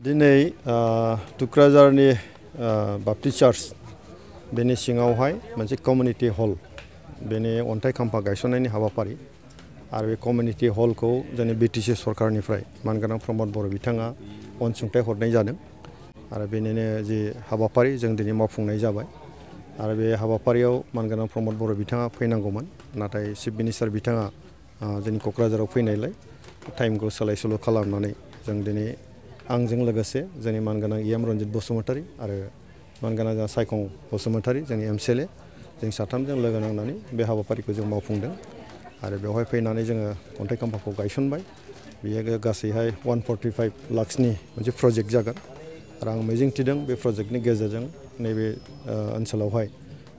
दिनै टुक्राझारनि Baptist church बेनि सिङावहाय मोनसे कमिउनिटी हल बेनि अन्थाइ खाम्फा गायसननायनि हाबाफारि आरो बे कमिउनिटी हलखौ जोंनि BTC सरकारनिफ्राय मानगोनां प्रमद बर' बिथाङा अनसुंथाइ हरनाय जादों आरो बेनिनो जि हाबाफारि जों दिनै मावफुंनाय जाबाय आरो बे हाबाफारियाव मानगोनां प्रमद बर' बिथाङा फैनांगौमोन नाथाय चिफ मिनिस्टार बिथाङा जोंनि क'क्राझाराव फैनायलाय टाइमखौ सोलाय सोल' खालामनानै जों दिनै आंजों लोगोसे जोंनि मानगोनां EM रन्जित बसुमतारी आरो मानगोनां सायखं बसुमतारी जोंनि MCLA जों साथामजों लोगो नांनानै बे हाबाफारिखौ जों मावफुंदों आरो बेवहाय फैनानै जोङो अन्थाइ खाम्फाखौ गायसनबाय बेयो गासैहाय 145 लाखसनि मोनसे प्रजेक्ट जागोन आरो आं मिजिंथिदों बे प्रजेक्टनि गेजेरजों नैबे ओनसोलावहाय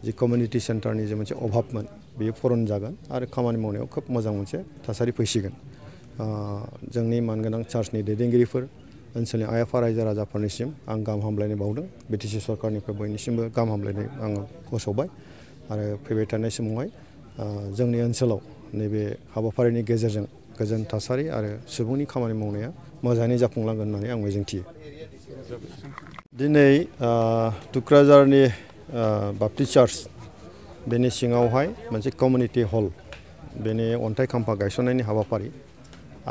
जि कमिउनिटी सेन्टारनि जे मोनसे अभाबमोन बेयो पुरन जागोन आरो खामानि मावनायाव खोब मोजां मोनसे थासारि फैसिगोन जोंनि मानगोनां चार्चनि दैदेनगिरिफोर ओनसोलनि आइ आफा रायजो राजाफोरनिसिम आं गाहाम हामलायनाय बावदों BTC सरकारनिफ्राय बयनिसिमबो गाहाम हामलायनाय आङो फोसावबाय आरो फैबाय थानाय समावहाय जोंनि ओनसोलाव नैबे हाबाफारिनि गेजेरजों गोजोन थासारि आरो सुबुंनि खामानि मावनाया मोजाङै जाफुंलांगोन होननानै आं मिजिंथियो। दिनै टुक्राझारनि बाप्टिस्ट चार्च बेनि सिङावहाय मोनसे कमिउनिटी हल बेनि अन्थाइ खाम्फा गायसननायनि हाबाफारि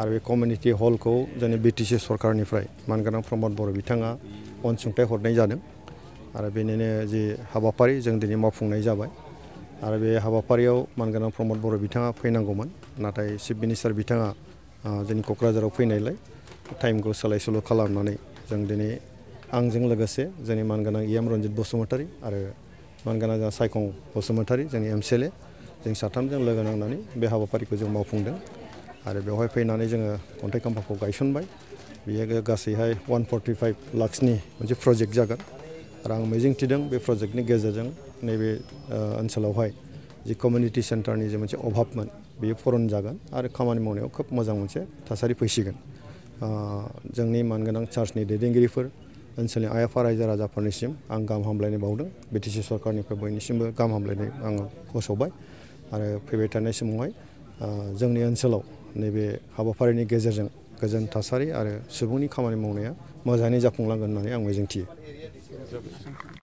आरो बे कमिउनिटी हलखौ जोंनि BTC सरकारनिफ्राय मानगोनां प्रमद बर' बिथाङा अनसुंथाइ हरनाय जादों आरो बेनिनो जि हाबाफारि जों दिनै मावफुंनाय जाबाय आरो बे हाबाफारियाव मानगोनां प्रमद बर' बिथाङा फैनांगौमोन नाथाय चिफ मिनिस्टार बिथाङा जोंनि क'क्राझाराव फैनायलाय टाइमखौ सोलाय सोल' खालामनानै जों दिनै आंजों लोगोसे जोंनि मानगोनां EM रन्जित बसुमतारी आरो मानगोनां सायखं बसुमतारी जोंनि MCLA जों साथामजों लोगो नांनानै बे हाबाफारिखौ जों मावफुंदों आरो बेवहाय फैनानै जोङो अन्थाइ खाम्फाखौ गायसनबाय बेयो गासैहाय 145 लाखसनि मोनसे प्रजेक्ट जागोन आरो आं मिजिंथिदों बे प्रजेक्टनि गेजेरजों नैबे ओनसोलावहाय जि कमिउनिटी सेन्टारनि जे मोनसे अभाबमोन बेयो पुरन जागोन आरो खामानि मावनायाव खोब मोजां मोनसे थासारि फैसिगोन जोंनि मानगोनां चार्चनि दैदेनगिरिफोर ओनसोलनि आइ आफा रायजो राजाफोरनिसिम आं गाहाम हामलायनाय बावदों BTC सरकारनिफ्राय बयनिसिमबो गाहाम हामलायनाय आङो फोसावबाय आरो फैबाय थानाय समावहाय जोंनि ओनसोलाव नैबे हाबाफारिनि गेजेरजों गोजोन थासारि आरो सुबुंनि खामानि मावनाया मोजाङै जाफुंलांगोन होननानै आं मिजिंथियो।